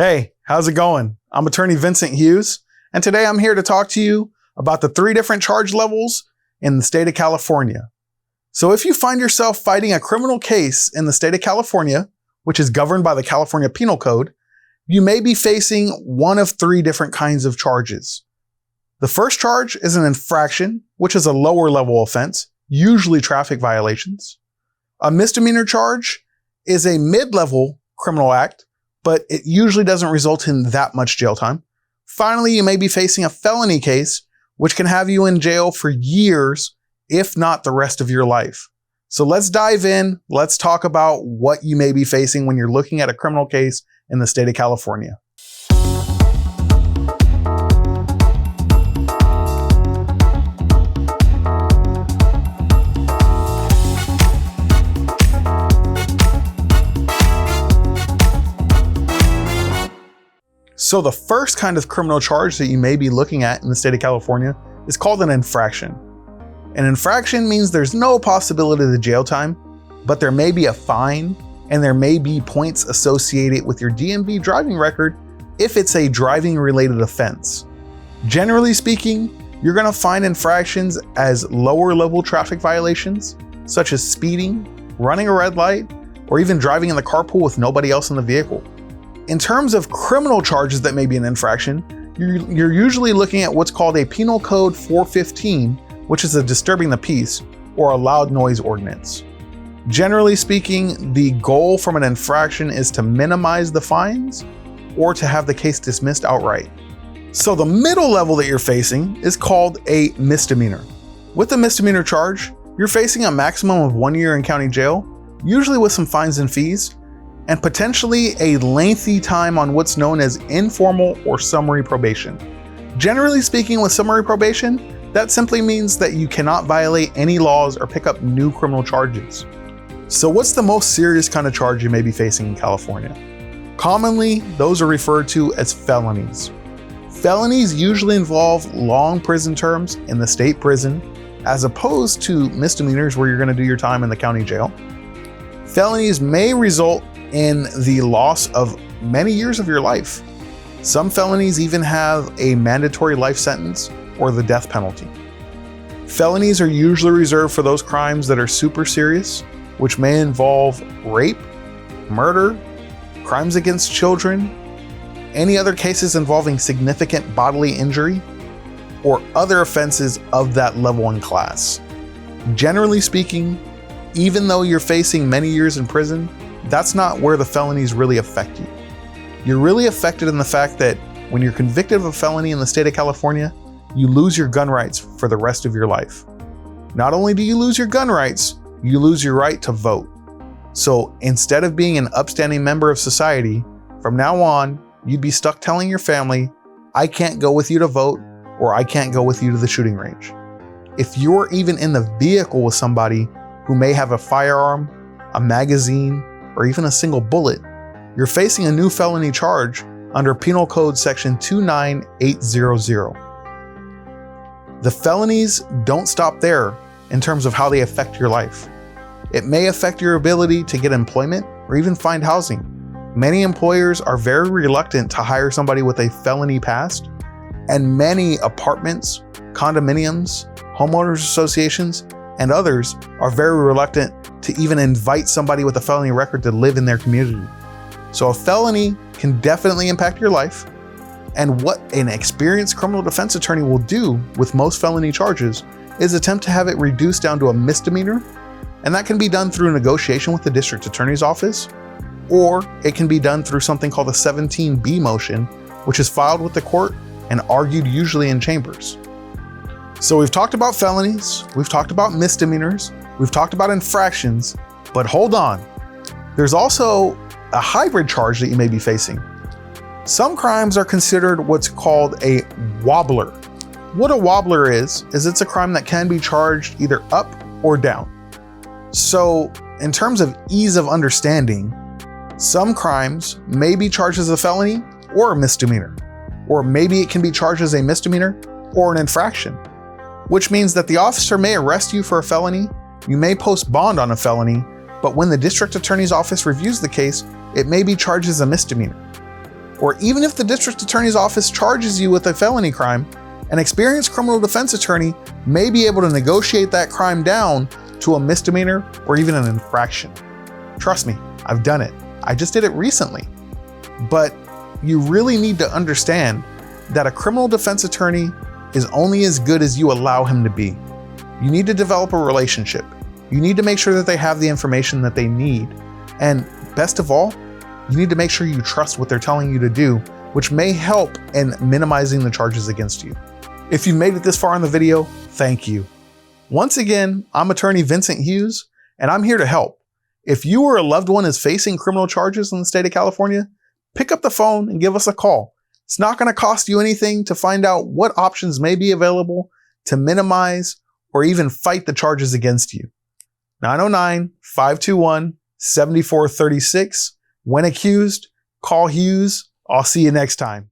Hey, how's it going? I'm attorney Vincent Hughes, and today I'm here to talk to you about the 3 different charge levels in the state of California. So if you find yourself fighting a criminal case in the state of California, which is governed by the California Penal Code, you may be facing one of 3 different kinds of charges. The first charge is an infraction, which is a lower level offense, usually traffic violations. A misdemeanor charge is a mid-level criminal act, but it usually doesn't result in that much jail time. Finally, you may be facing a felony case, which can have you in jail for years, if not the rest of your life. So let's dive in. Let's talk about what you may be facing when you're looking at a criminal case in the state of California. So the first kind of criminal charge that you may be looking at in the state of California is called an infraction. An infraction means there's no possibility of jail time, but there may be a fine and there may be points associated with your DMV driving record if it's a driving related offense. Generally speaking, you're going to find infractions as lower level traffic violations, such as speeding, running a red light, or even driving in the carpool with nobody else in the vehicle. In terms of criminal charges that may be an infraction, you're usually looking at what's called a Penal Code 415, which is a disturbing the peace or a loud noise ordinance. Generally speaking, the goal from an infraction is to minimize the fines or to have the case dismissed outright. So the middle level that you're facing is called a misdemeanor. With a misdemeanor charge, you're facing a maximum of 1 year in county jail, usually with some fines and fees, and potentially a lengthy time on what's known as informal or summary probation. Generally speaking, with summary probation, that simply means that you cannot violate any laws or pick up new criminal charges. So what's the most serious kind of charge you may be facing in California? Commonly, those are referred to as felonies. Felonies usually involve long prison terms in the state prison, as opposed to misdemeanors where you're going to do your time in the county jail. Felonies may result in the loss of many years of your life. Some felonies even have a mandatory life sentence or the death penalty. Felonies are usually reserved for those crimes that are super serious, which may involve rape, murder, crimes against children, any other cases involving significant bodily injury, or other offenses of that level and class. Generally speaking, even though you're facing many years in prison, that's not where the felonies really affect you. You're really affected in the fact that when you're convicted of a felony in the state of California, you lose your gun rights for the rest of your life. Not only do you lose your gun rights, you lose your right to vote. So instead of being an upstanding member of society, from now on, you'd be stuck telling your family, I can't go with you to vote, or I can't go with you to the shooting range. If you're even in the vehicle with somebody who may have a firearm, a magazine, or even a single bullet, you're facing a new felony charge under Penal Code Section 29800. The felonies don't stop there in terms of how they affect your life. It may affect your ability to get employment or even find housing. Many employers are very reluctant to hire somebody with a felony past, and many apartments, condominiums, homeowners associations, and others are very reluctant to even invite somebody with a felony record to live in their community. So a felony can definitely impact your life. And what an experienced criminal defense attorney will do with most felony charges is attempt to have it reduced down to a misdemeanor. And that can be done through negotiation with the district attorney's office, or it can be done through something called a 17B motion, which is filed with the court and argued usually in chambers. So we've talked about felonies, we've talked about misdemeanors, we've talked about infractions, but hold on. There's also a hybrid charge that you may be facing. Some crimes are considered what's called a wobbler. What a wobbler is it's a crime that can be charged either up or down. So in terms of ease of understanding, some crimes may be charged as a felony or a misdemeanor, or maybe it can be charged as a misdemeanor or an infraction, which means that the officer may arrest you for a felony, you may post bond on a felony, but when the district attorney's office reviews the case, it may be charged as a misdemeanor. or even if the district attorney's office charges you with a felony crime, an experienced criminal defense attorney may be able to negotiate that crime down to a misdemeanor or even an infraction. Trust me, I've done it. I just did it recently. But you really need to understand that a criminal defense attorney is only as good as you allow him to be. You need to develop a relationship. You need to make sure that they have the information that they need. And best of all, you need to make sure you trust what they're telling you to do, which may help in minimizing the charges against you. If you made it this far in the video, thank you. Once again, I'm attorney Vincent Hughes, and I'm here to help. If you or a loved one is facing criminal charges in the state of California, pick up the phone and give us a call. It's not going to cost you anything to find out what options may be available to minimize or even fight the charges against you. 909-521-7436. When accused, call Hughes. I'll see you next time.